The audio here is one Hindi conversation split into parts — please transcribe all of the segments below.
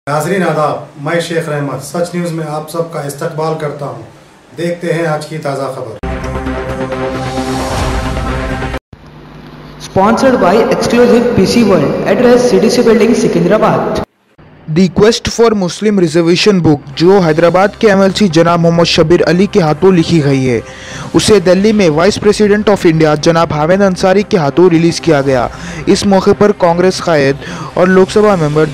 नाज़रीन आदाब, मैं शेख रहमत सच न्यूज़ में आप सबका इस्तकबाल करता हूँ। देखते हैं आज की ताज़ा खबर। Sponsored by exclusive PC World, address CDC Building, Secunderabad. The quest for Muslim reservation book, जो हैदराबाद के एमएलसी जनाब मोहम्मद शब्बीर अली के हाथों लिखी गई है, उसे दिल्ली में वाइस प्रेसिडेंट ऑफ इंडिया जनाब हामिद अंसारी के हाथों रिलीज़ किया गया। इस मौके पर कांग्रेस कायद और लोकसभा मेंबर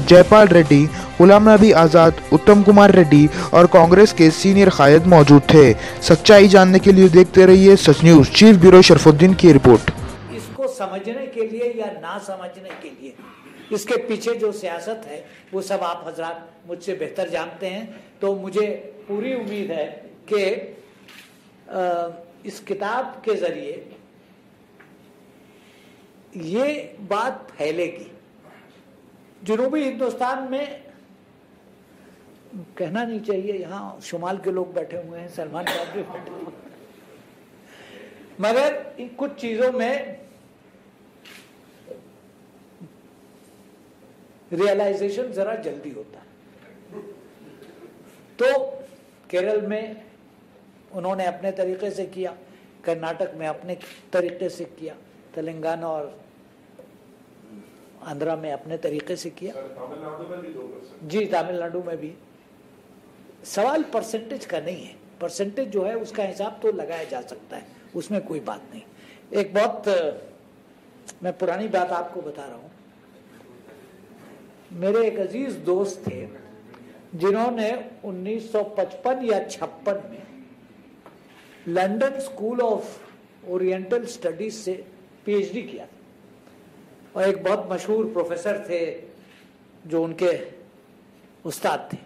जयपाल रेड्डी, गुलाम नबी आज़ाद, उत्तम कुमार रेड्डी और कांग्रेस के सीनियर कायद मौजूद थे। सच्चाई जानने के लिए देखते रहिए सच न्यूज़। चीफ ब्यूरो शरफुद्दीन की रिपोर्ट। इसको समझने के लिए या ना समझने के लिए इसके पीछे जो सियासत है वो सब आप हजरात मुझसे बेहतर जानते हैं। तो मुझे पूरी उम्मीद है कि इस किताब के जरिए ये बात फैलेगी। जनूबी हिंदुस्तान में कहना नहीं चाहिए, यहाँ शुमाल के लोग बैठे हुए हैं, सलमान साहब भी बैठे हुए हैं, मगर इन कुछ चीजों में रियलाइजेशन जरा जल्दी होता है। तो केरल में उन्होंने अपने तरीके से किया, कर्नाटक में अपने तरीके से किया, तेलंगाना और आंध्रा में अपने तरीके से किया। तमिलनाडु में भी 2%। जी, तमिलनाडु में भी। सवाल परसेंटेज का नहीं है, परसेंटेज जो है उसका हिसाब तो लगाया जा सकता है, उसमें कोई बात नहीं। एक बहुत मैं पुरानी बात आपको बता रहा हूँ। मेरे एक अजीज दोस्त थे जिन्होंने 1955 या 56 में London school of oriental studies से पीएचडी किया और एक बहुत मशहूर प्रोफेसर थे जो उनके उस्ताद थे।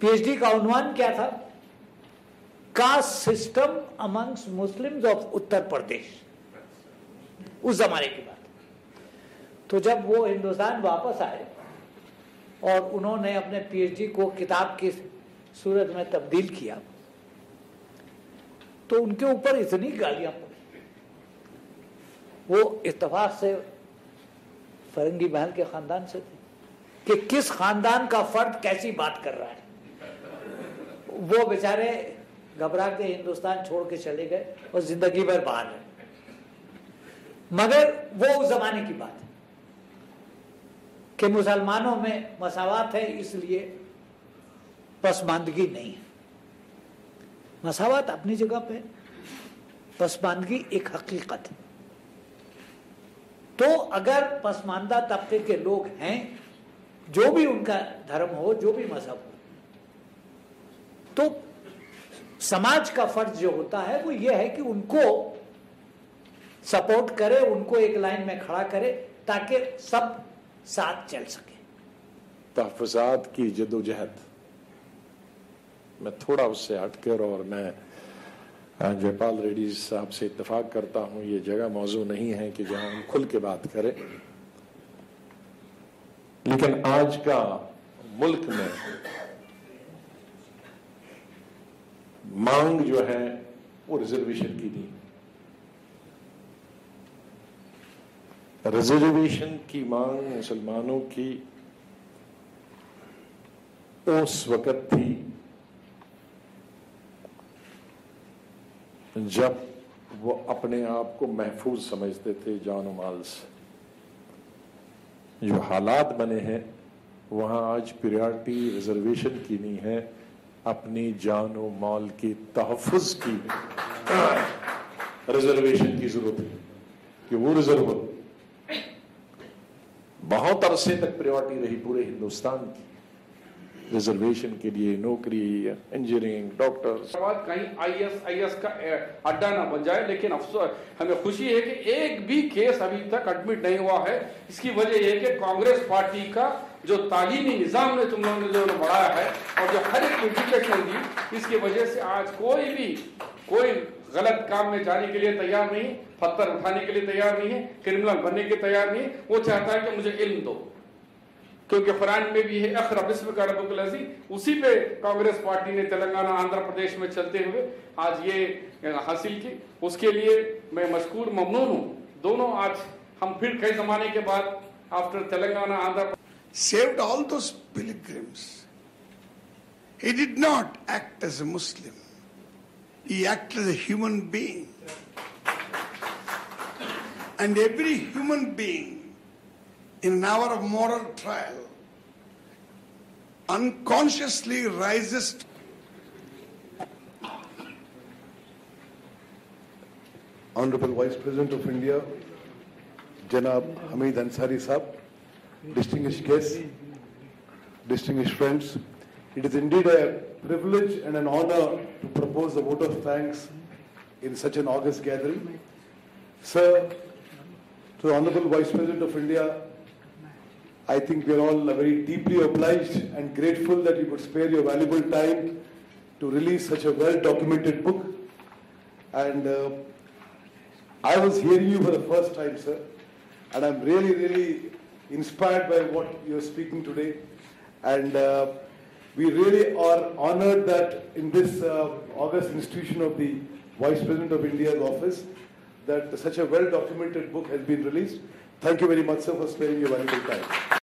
पीएचडी का उन्वान क्या था? Caste system amongst Muslims of Uttar Pradesh, उस जमाने की बात। तो जब वो हिंदुस्तान वापस आए और उन्होंने अपने पीएचडी को किताब की सूरत में तब्दील किया तो उनके ऊपर इतनी गालियां पड़ी। वो इत्तेफाक से फरंगी महल के खानदान से थे कि किस खानदान का फर्द कैसी बात कर रहा है। वो बेचारे घबरा के हिंदुस्तान छोड़ के चले गए और जिंदगी भर बाहर रहे। मगर वो उस जमाने की बात है कि मुसलमानों में मसावत है, इसलिए पसमानदगी नहीं है। मसावत अपनी जगह पे, पसमानदगी एक हकीकत है। तो अगर पसमानदा तबके के लोग हैं, जो भी उनका धर्म हो, जो भी मजहब हो, तो समाज का फर्ज जो होता है वो ये है कि उनको सपोर्ट करे, उनको एक लाइन में खड़ा करे ताकि सब साथ चल सके। तहफ़्फ़ुज़ात की जदोजहद मैं थोड़ा उससे हटकर, और मैं जयपाल रेड्डी साहब से इत्तेफाक करता हूं, ये जगह मौजू नहीं है कि जहां हम खुल के बात करें। लेकिन आज का मुल्क में मांग जो है वो रिजर्वेशन की नहीं। रिजर्वेशन की मांग मुसलमानों की उस वक्त थी जब वो अपने आप को महफूज समझते थे जान और माल से। जो हालात बने हैं वहां आज प्रायोरिटी रिजर्वेशन की नहीं है, अपनी जान और माल की तहफ़्फ़ुज़ की रिजर्वेशन की जरूरत है कि वो रिजर्व हो। बहुत अरसे तक प्रायोरिटी रही पूरे हिंदुस्तान की रिजर्वेशन के लिए, नौकरी, इंजीनियरिंग, डॉक्टर। कहीं आईएस का अड्डा ना बन जाए। लेकिन अफसोस, हमें खुशी है कि एक भी केस अभी तक एडमिट नहीं हुआ है। इसकी वजह यह कि कांग्रेस पार्टी का जो तालीमी निजाम ने तुम लोगों ने जो बढ़ाया है और जो हर एक एजुकेशन दी, इसकी वजह से आज कोई गलत काम में जाने के लिए तैयार नहीं, पत्थर उठाने के लिए तैयार नहीं है, क्रिमिनल बनने के तैयार नहीं। वो चाहता है कि मुझे इल्म दो, क्योंकि कुरान में भी है अक़रा बिस्मिका रब्बिकल अज़ी। उसी पे कांग्रेस पार्टी ने तेलंगाना, आंध्र प्रदेश में चलते हुए आज ये हासिल की। उसके लिए मैं मशकूर ममनून हूँ। दोनों आज हम फिर कई जमाने के बाद after Telangana, Andhra saved all those pilgrims. He did not act as a Muslim. He acted as a human being. And every human being in an hour of moral trial unconsciously rises. Honorable Vice President of India, Janab Hamid Ansari Sahab, distinguished guests, distinguished friends, it is indeed a privilege and an honor to propose a vote of thanks in such an august gathering. Sir, to the Honorable Vice President of India, I think we are all very deeply obliged and grateful that you could spare your valuable time to release such a well-documented book. And I was hearing you for the first time, sir, and I'm really inspired by what you're speaking today. And we really are honored that in this august institution of the Vice President of India's office, that such a well-documented book has been released. Thank you very much, sir, for sparing your valuable time.